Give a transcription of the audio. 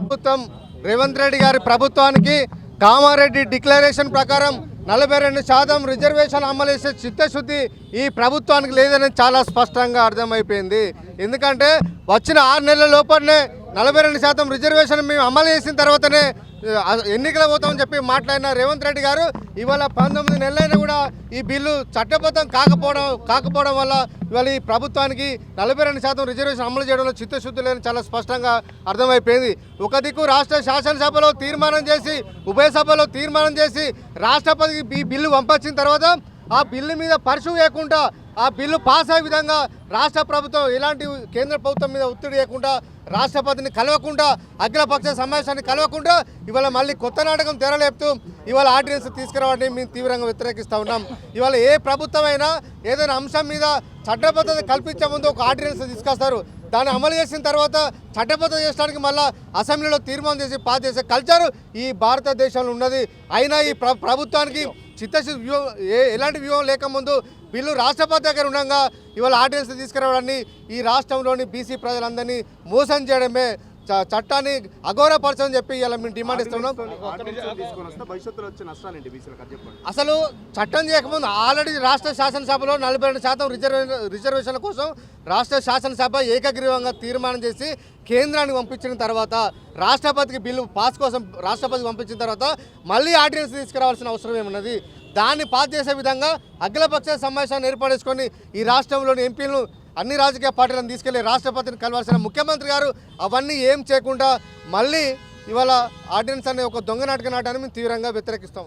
ప్రభుత్వం రేవంత్ రెడ్డి గారి ప్రభుత్వానికి కామారెడ్డి డిక్లరేషన్ ప్రకారం 42% రిజర్వేషన్ అమలు చేసే చిత్తశుద్ధి ఈ ప్రభుత్వానికి లేదని చాలా స్పష్టంగా అర్థమైపోయింది. ఎందుకంటే వచ్చిన 6 నెలల లోపలనే 42% రిజర్వేషన్ మేము అమలు చేసిన తర్వాతనే ఎన్నికలు పోతామని చెప్పి మాట్లాడిన రేవంత్ రెడ్డి గారు ఇవాళ 19 నెలలైనా కూడా ఈ బిల్లు చట్టబద్ధం కాకపోవడం వల్ల ఇవాళ ఈ ప్రభుత్వానికి 42% రిజర్వేషన్ అమలు చేయడంలో చిత్తశుద్ధి లేని చాలా స్పష్టంగా అర్థమైపోయింది. ఒక దిక్కు రాష్ట్ర శాసనసభలో తీర్మానం చేసి ఉభయ సభలో తీర్మానం చేసి రాష్ట్రపతికి ఈ బిల్లు పంపించిన తర్వాత ఆ బిల్లు మీద పరిశు వేయకుండా ఆ బిల్లు పాస్ అయ్యే విధంగా రాష్ట్ర ప్రభుత్వం ఎలాంటి కేంద్ర ప్రభుత్వం మీద ఒత్తిడి చేయకుండా రాష్ట్రపతిని కలవకుండా అఖిలపక్ష సమావేశాన్ని కలవకుండా ఇవాళ మళ్ళీ కొత్త నాటకం తెరలేపుతూ ఇవాళ ఆర్డినెన్స్ తీసుకురావడానికి మేము తీవ్రంగా వ్యతిరేకిస్తూ ఉన్నాం. ఇవాళ ఏ ప్రభుత్వం అయినా ఏదైనా అంశం మీద చట్టబద్ధత కల్పించే ముందు ఒక ఆర్డినెన్స్ తీసుకొస్తారు. దాన్ని అమలు చేసిన తర్వాత చట్టబద్ధత చేయడానికి మళ్ళీ అసెంబ్లీలో తీర్మానం చేసి పాస్ చేసే కల్చర్ ఈ భారతదేశంలో ఉన్నది. అయినా ఈ ప్రభుత్వానికి చిత్తశుద్ధి వ్యూహం ఎలాంటి వ్యూహం లేకముందు బిల్లు రాష్ట్రపతి దగ్గర ఉండగా ఇవాళ ఆర్డినెన్స్ తీసుకురావడాన్ని ఈ రాష్ట్రంలోని బీసీ ప్రజలందరినీ మోసం చేయడమే చట్టాన్ని అగౌరవపరచని చెప్పి ఇలా మేము డిమాండ్ ఇస్తున్నాం. అసలు చట్టం చేయకముందు ఆల్రెడీ రాష్ట్ర శాసనసభలో 42% రిజర్వేషన్ల కోసం రాష్ట్ర శాసనసభ ఏకగ్రీవంగా తీర్మానం చేసి కేంద్రానికి పంపించిన తర్వాత రాష్ట్రపతికి బిల్లు పాస్ కోసం రాష్ట్రపతికి పంపించిన తర్వాత మళ్ళీ ఆర్డినెన్స్ తీసుకురావాల్సిన అవసరం ఏమున్నది? దాన్ని పాస్ చేసే విధంగా అఖిలపక్ష సమావేశాన్ని ఏర్పడేసుకొని ఈ రాష్ట్రంలోని ఎంపీలను అన్ని రాజకీయ పార్టీలను తీసుకెళ్లి రాష్ట్రపతిని కలవాల్సిన ముఖ్యమంత్రి గారు అవన్నీ ఏం చేయకుండా మళ్ళీ ఇవాళ ఆర్డినెన్స్ అనే ఒక దొంగ నాటక నాటాన్ని మేము తీవ్రంగా వ్యతిరేకిస్తూ ఉన్నాం.